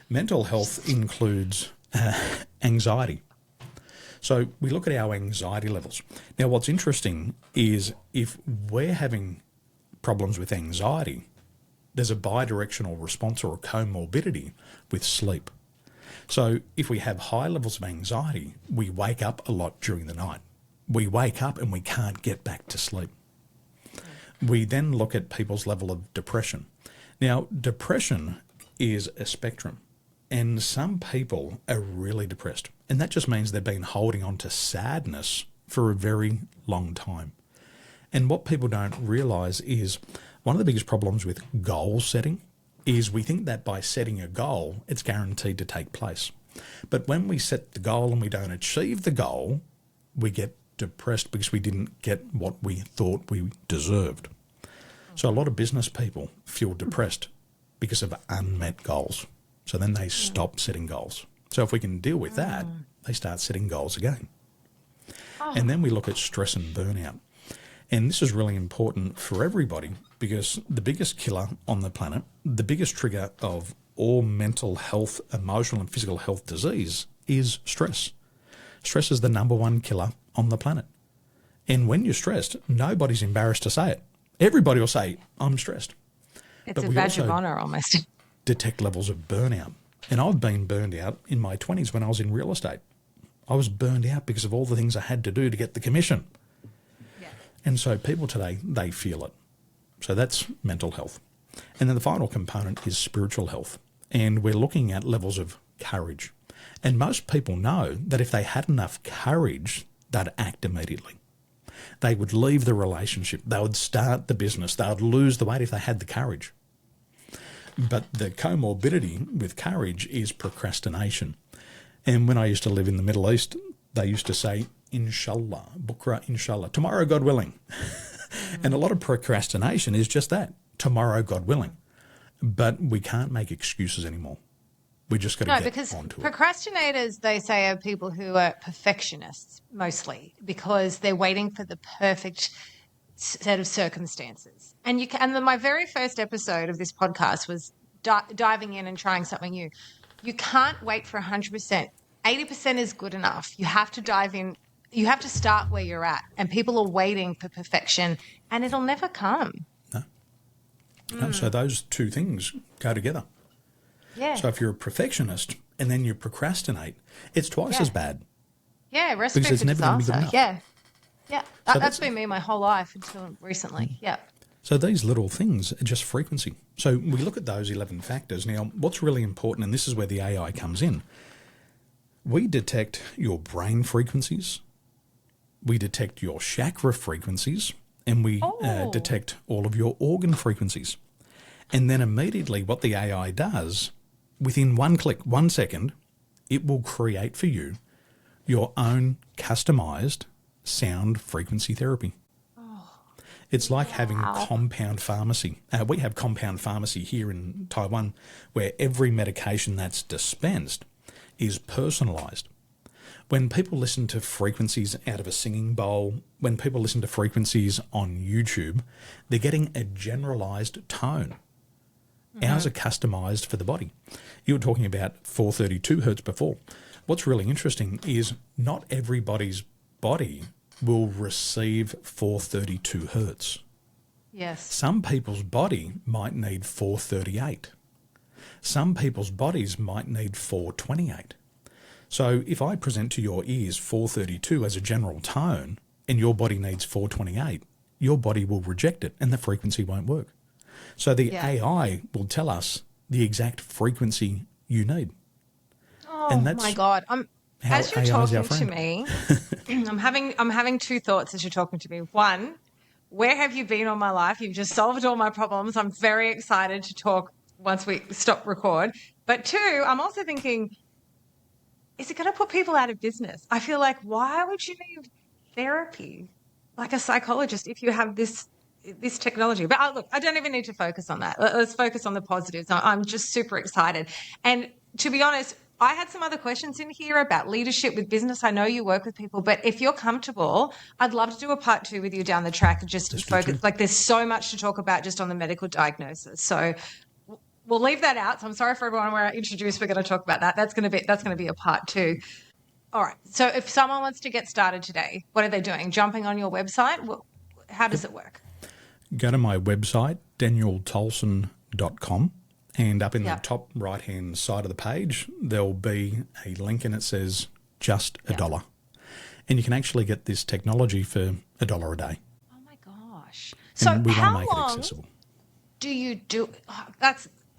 Mental health includes anxiety. So we look at our anxiety levels. Now, what's interesting is if we're having problems with anxiety, there's a bidirectional response or a comorbidity with sleep. So if we have high levels of anxiety, we wake up a lot during the night. We wake up and we can't get back to sleep. We then look at people's level of depression. Now, depression is a spectrum, and some people are really depressed, and that just means they've been holding on to sadness for a very long time. And what people don't realise is one of the biggest problems with goal setting is we think that by setting a goal, it's guaranteed to take place. But when we set the goal and we don't achieve the goal, we get depressed because we didn't get what we thought we deserved. So a lot of business people feel depressed because of unmet goals. So then they stop setting goals. So if we can deal with that, they start setting goals again. And then we look at stress and burnout. And this is really important for everybody because the biggest killer on the planet, the biggest trigger of all mental health, emotional and physical health disease is stress. Stress is the number one killer on the planet. And when you're stressed, nobody's embarrassed to say it. Everybody will say, I'm stressed. It's But a we badge of also honor almost. detect levels of burnout. And I've been burned out in my 20s when I was in real estate. I was burned out because of all the things I had to do to get the commission. Yeah. And so people today, they feel it. So that's mental health. And then the final component is spiritual health. And we're looking at levels of courage. And most people know that if they had enough courage, they'd act immediately. They would leave the relationship. They would start the business. They would lose the weight if they had the courage. But the comorbidity with courage is procrastination. And when I used to live in the Middle East, they used to say, Inshallah, Bukra, Inshallah, tomorrow, God willing. And a lot of procrastination is just that, tomorrow, God willing. But we can't make excuses anymore. We just got to get because onto it. procrastinators, they say, are people who are perfectionists mostly because they're waiting for the perfect set of circumstances. And my very first episode of this podcast was diving in and trying something new. You can't wait for 100%. 80% is good enough. You have to dive in. You have to start where you're at. And people are waiting for perfection and it'll never come. No, so those two things go together. Yeah. So if you're a perfectionist and then you procrastinate, it's twice as bad. Yeah, recipe Because it's for never going to be good disaster. enough. Yeah. So That's been me my whole life until recently. Yeah. So these little things are just frequency. So we look at those 11 factors. Now, what's really important, and this is where the AI comes in, we detect your brain frequencies, we detect your chakra frequencies, and we detect all of your organ frequencies. And then immediately what the AI does, within one click, 1 second, it will create for you your own customized sound frequency therapy. It's like having compound pharmacy. We have compound pharmacy here in Taiwan where every medication that's dispensed is personalised. When people listen to frequencies out of a singing bowl, when people listen to frequencies on YouTube, they're getting a generalised tone. Ours are customised for the body. You were talking about 432 hertz before. What's really interesting is not everybody's body will receive 432 hertz. Yes. Some people's body might need 438. Some people's bodies might need 428. So if I present to your ears 432 as a general tone and your body needs 428, your body will reject it and the frequency won't work. So the AI will tell us the exact frequency you need. Oh and that's my God. As you're AI is our talking to friend. me, I'm having two thoughts as you're talking to me. One, where have you been all my life? You've just solved all my problems. I'm very excited to talk once we stop record. But two, I'm also thinking, is it going to put people out of business? I feel like, why would you need therapy like a psychologist if you have this technology? But look, I don't even need to focus on that. Let's focus on the positives. I'm just super excited. And to be honest, I had some other questions in here about leadership with business. I know you work with people, but if you're comfortable, I'd love to do a part 2 with you down the track and just focus. Like, there's so much to talk about just on the medical diagnosis. So we'll leave that out. So I'm sorry for everyone where I introduced, we're going to talk about that. That's going to be a part 2. All right. So if someone wants to get started today, what are they doing? Jumping on your website? How does it work? Go to my website, danieltolson.com, and up in the top right-hand side of the page, there'll be a link and it says just $1. And you can actually get this technology for $1 a day. Oh my gosh. And So we want to how make it long accessible. do you do?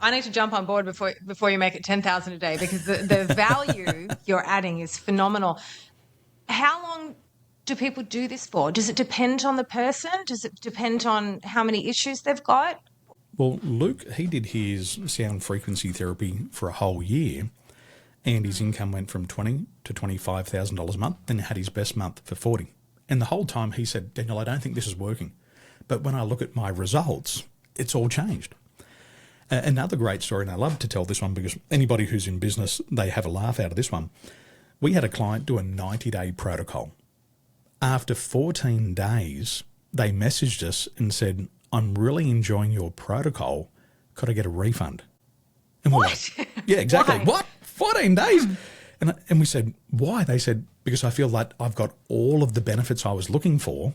I need to jump on board before you make it 10,000 a day, because the value you're adding is phenomenal. How long do people do this for? Does it depend on the person? Does it depend on how many issues they've got? Well, Luke, he did his sound frequency therapy for a whole year, and his income went from $20,000 to $25,000 a month, and had his best month for 40. And the whole time he said, Daniel, I don't think this is working. But when I look at my results, it's all changed. Another great story, and I love to tell this one because anybody who's in business, they have a laugh out of this one. We had a client do a 90-day protocol. After 14 days, they messaged us and said, I'm really enjoying your protocol. Could I get a refund? And we're like, yeah, exactly. Why? What? 14 days? And we said, why? They said, because I feel that I've got all of the benefits I was looking for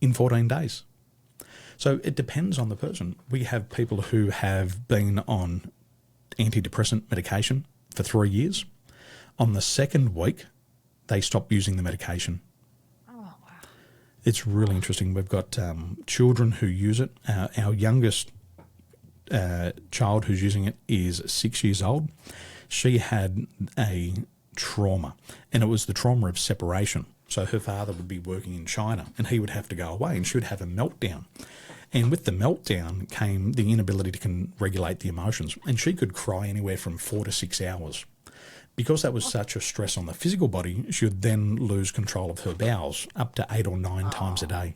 in 14 days. So it depends on the person. We have people who have been on antidepressant medication for 3 years. On the second week, they stop using the medication. Oh, wow. It's really interesting. We've got children who use it. Our youngest child who's using it is 6 years old. She had a trauma, and it was the trauma of separation. So her father would be working in China, and he would have to go away, and she would have a meltdown. And with the meltdown came the inability to regulate the emotions, and she could cry anywhere from 4 to 6 hours. Because that was such a stress on the physical body, she would then lose control of her bowels up to 8 or 9 times a day.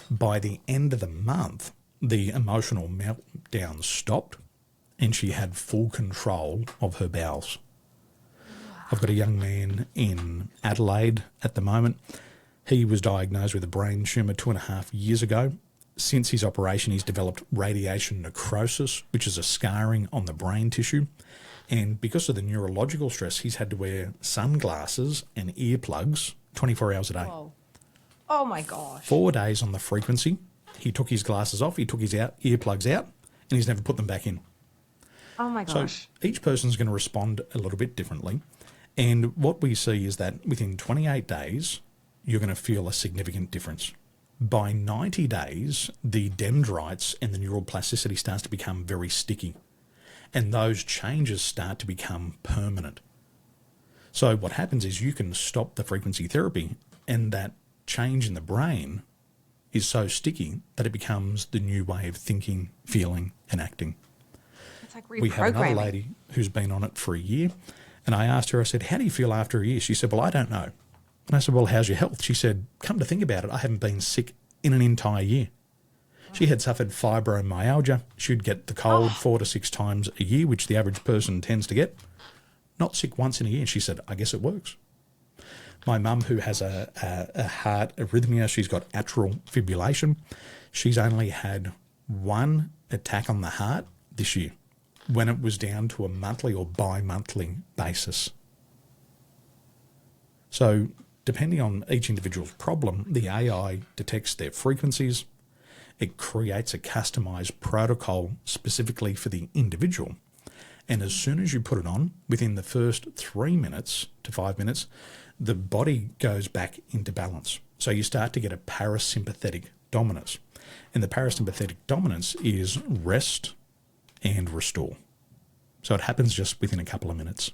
By the end of the month, the emotional meltdown stopped and she had full control of her bowels. I've got a young man in Adelaide at the moment. He was diagnosed with a brain tumour 2.5 years ago. Since his operation, he's developed radiation necrosis, which is a scarring on the brain tissue. And because of the neurological stress, he's had to wear sunglasses and earplugs 24 hours a day. Whoa. Oh, my gosh. 4 days on the frequency. He took his glasses off, he took his earplugs out, and he's never put them back in. Oh, my gosh. So each person's going to respond a little bit differently. And what we see is that within 28 days, you're going to feel a significant difference. By 90 days, the dendrites and the neural plasticity starts to become very sticky. And those changes start to become permanent. So what happens is you can stop the frequency therapy, and that change in the brain is so sticky that it becomes the new way of thinking, feeling, and acting. It's like reprogramming. We have another lady who's been on it for a year, and I asked her, I said, how do you feel after a year? She said, well, I don't know. And I said, well, how's your health? She said, come to think about it, I haven't been sick in an entire year. She had suffered fibromyalgia. She'd get the cold 4 to 6 times a year, which the average person tends to get. Not sick once in a year. She said, I guess it works. My mum, who has a heart arrhythmia, she's got atrial fibrillation. She's only had one attack on the heart this year when it was down to a monthly or bi-monthly basis. So depending on each individual's problem, the AI detects their frequencies. It creates a customized protocol specifically for the individual. And as soon as you put it on, within the first 3 minutes to 5 minutes, the body goes back into balance. So you start to get a parasympathetic dominance. And the parasympathetic dominance is rest and restore. So it happens just within a couple of minutes.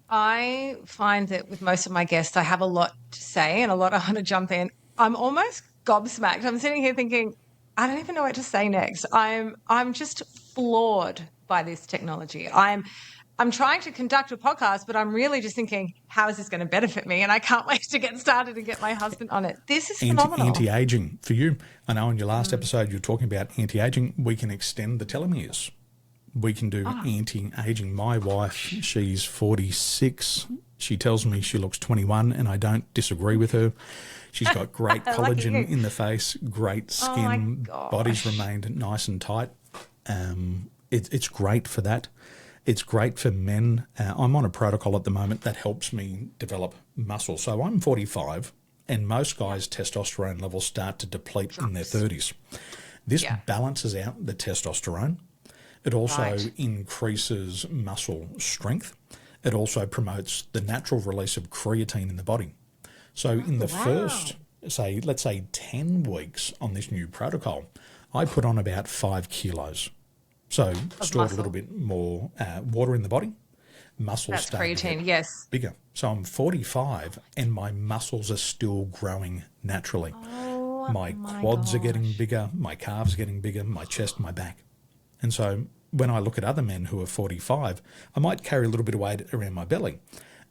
I find that with most of my guests, I have a lot to say and a lot I want to jump in. I'm almost gobsmacked. I'm sitting here thinking, I don't even know what to say next. I'm just floored by this technology. I'm trying to conduct a podcast, but I'm really just thinking, how is this going to benefit me? And I can't wait to get started and get my husband on it. This is phenomenal. Anti-aging for you. I know in your last episode you were talking about anti-aging. We can extend the telomeres. We can do anti-aging. My wife, she's 46. She tells me she looks 21, and I don't disagree with her. She's got great collagen in the face, great skin, body's remained nice and tight. It's great for that. It's great for men. I'm on a protocol at the moment that helps me develop muscle. So I'm 45, and most guys' testosterone levels start to deplete in their 30s. This balances out the testosterone. It also increases muscle strength. It also promotes the natural release of creatine in the body. So in the first, let's say 10 weeks on this new protocol, I put on about 5 kilos. So stored a little bit more water in the body. Muscles start creatine, to get bigger. So I'm 45 and my muscles are still growing naturally. My quads are getting bigger, my calves are getting bigger, my chest, my back. And so when I look at other men who are 45, I might carry a little bit of weight around my belly,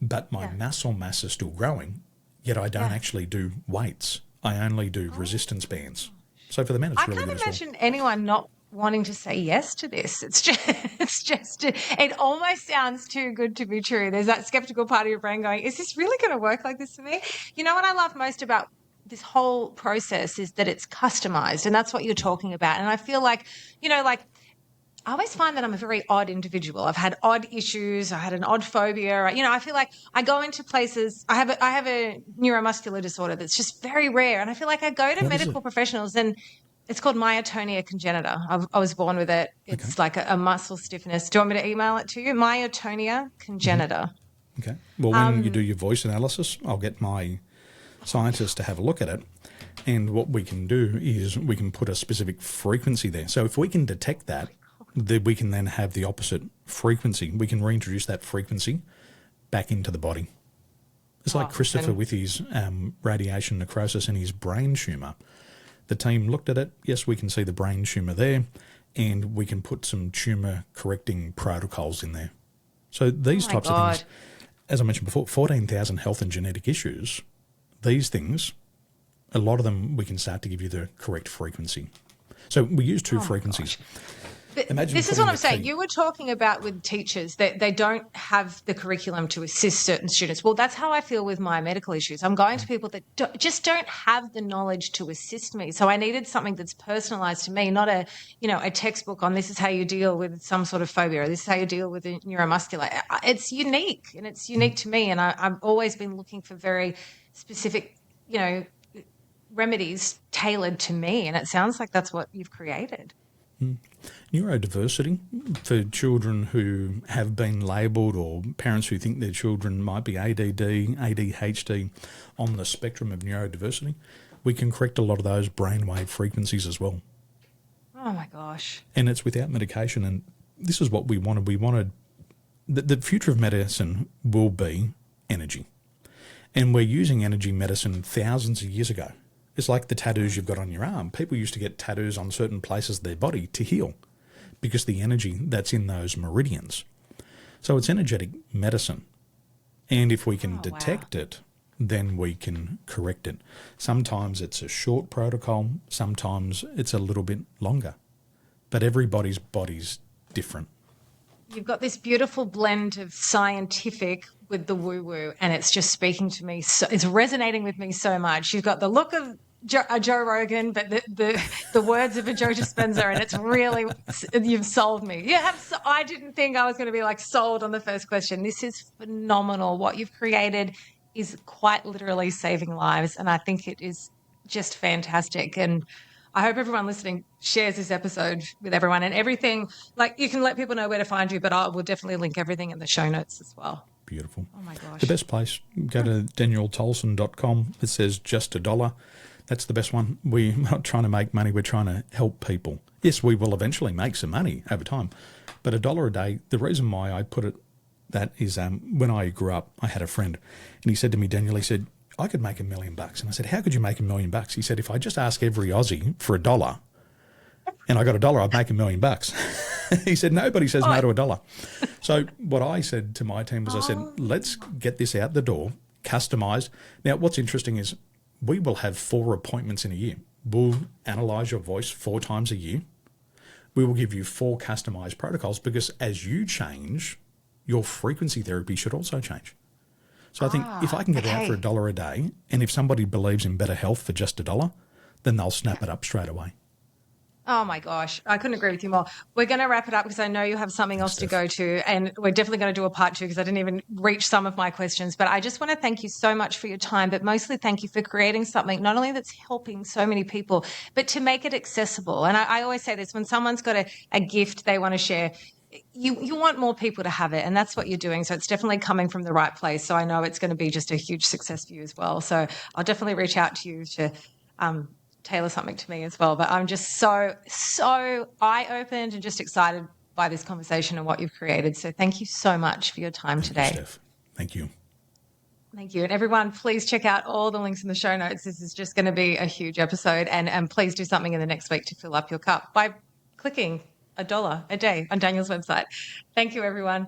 but my muscle mass is still growing, yet I don't actually do weights. I only do resistance bands. So for the men, it's really good. I can't imagine anyone not wanting to say yes to this. It almost sounds too good to be true. There's that skeptical part of your brain going, is this really going to work like this for me? You know what I love most about this whole process is that it's customized, and that's what you're talking about. And I feel like, I always find that I'm a very odd individual. I've had odd issues. I had an odd phobia. I feel like I go into places. I have a neuromuscular disorder that's just very rare. And I feel like I go to medical professionals, and it's called myotonia congenita. I was born with it. It's like a muscle stiffness. Do you want me to email it to you? Myotonia congenita. Mm-hmm. Okay. Well, when you do your voice analysis, I'll get my scientist to have a look at it. And what we can do is we can put a specific frequency there. So if we can detect that, we can then have the opposite frequency. We can reintroduce that frequency back into the body. It's like Christopher with his radiation necrosis and his brain tumour. The team looked at it. Yes, we can see the brain tumour there, and we can put some tumour-correcting protocols in there. So these types of things, as I mentioned before, 14,000 health and genetic issues, these things, a lot of them we can start to give you the correct frequency. So we use two frequencies. This is what I'm saying. You were talking about with teachers that they don't have the curriculum to assist certain students. Well, that's how I feel with my medical issues. I'm going to people that just don't have the knowledge to assist me. So I needed something that's personalised to me, not a textbook on this is how you deal with some sort of phobia or this is how you deal with a neuromuscular. It's unique, and it's unique to me. And I've always been looking for very specific, remedies tailored to me. And it sounds like that's what you've created. Neurodiversity for children who have been labelled or parents who think their children might be ADD, ADHD on the spectrum of neurodiversity, we can correct a lot of those brainwave frequencies as well. Oh my gosh. And it's without medication, and this is what we wanted. We wanted the future of medicine will be energy. And we're using energy medicine thousands of years ago. It's like the tattoos you've got on your arm. People used to get tattoos on certain places of their body to heal because the energy that's in those meridians. So it's energetic medicine. And if we can detect it, then we can correct it. Sometimes it's a short protocol. Sometimes it's a little bit longer. But everybody's body's different. You've got this beautiful blend of scientific with the woo-woo, and it's just speaking to me. So, it's resonating with me so much. You've got the look of a Joe Rogan, but the words of a Joe Dispenza, and it's really, you've sold me. I didn't think I was going to be sold on the first question. This is phenomenal. What you've created is quite literally saving lives. And I think it is just fantastic. And I hope everyone listening shares this episode with everyone, and everything. Like, you can let people know where to find you, but I will definitely link everything in the show notes as well. Beautiful. Oh my gosh. The best place, go to danieltolson.com. It says just $1. That's the best one. We're not trying to make money. We're trying to help people. Yes, we will eventually make some money over time, but $1 a day, the reason why I put it that is when I grew up, I had a friend and he said to me, Daniel, he said, I could make $1 million. And I said, how could you make $1 million? He said, if I just ask every Aussie for $1 and I got $1, I'd make $1 million. He said, nobody says no to $1. So what I said to my team was, I said, let's get this out the door, customized. Now, what's interesting is we will have 4 appointments in a year. We'll analyze your voice 4 times a year. We will give you 4 customized protocols, because as you change, your frequency therapy should also change. So I think if I can get it out for $1 a day, and if somebody believes in better health for just $1, then they'll snap it up straight away. Oh my gosh, I couldn't agree with you more. We're going to wrap it up because I know you have something else to go to, and we're definitely going to do a part 2 because I didn't even reach some of my questions. But I just want to thank you so much for your time, but mostly thank you for creating something not only that's helping so many people, but to make it accessible. And I always say this, when someone's got a gift they want to share, you want more people to have it, and that's what you're doing. So it's definitely coming from the right place. So I know it's going to be just a huge success for you as well. So I'll definitely reach out to you to tailor something to me as well. But I'm just so eye-opened and just excited by this conversation and what you've created. So thank you so much for your time today. Thank you, Steph. Thank you. Thank you. And everyone, please check out all the links in the show notes. This is just going to be a huge episode. And please do something in the next week to fill up your cup by clicking $1 a day on Daniel's website. Thank you, everyone.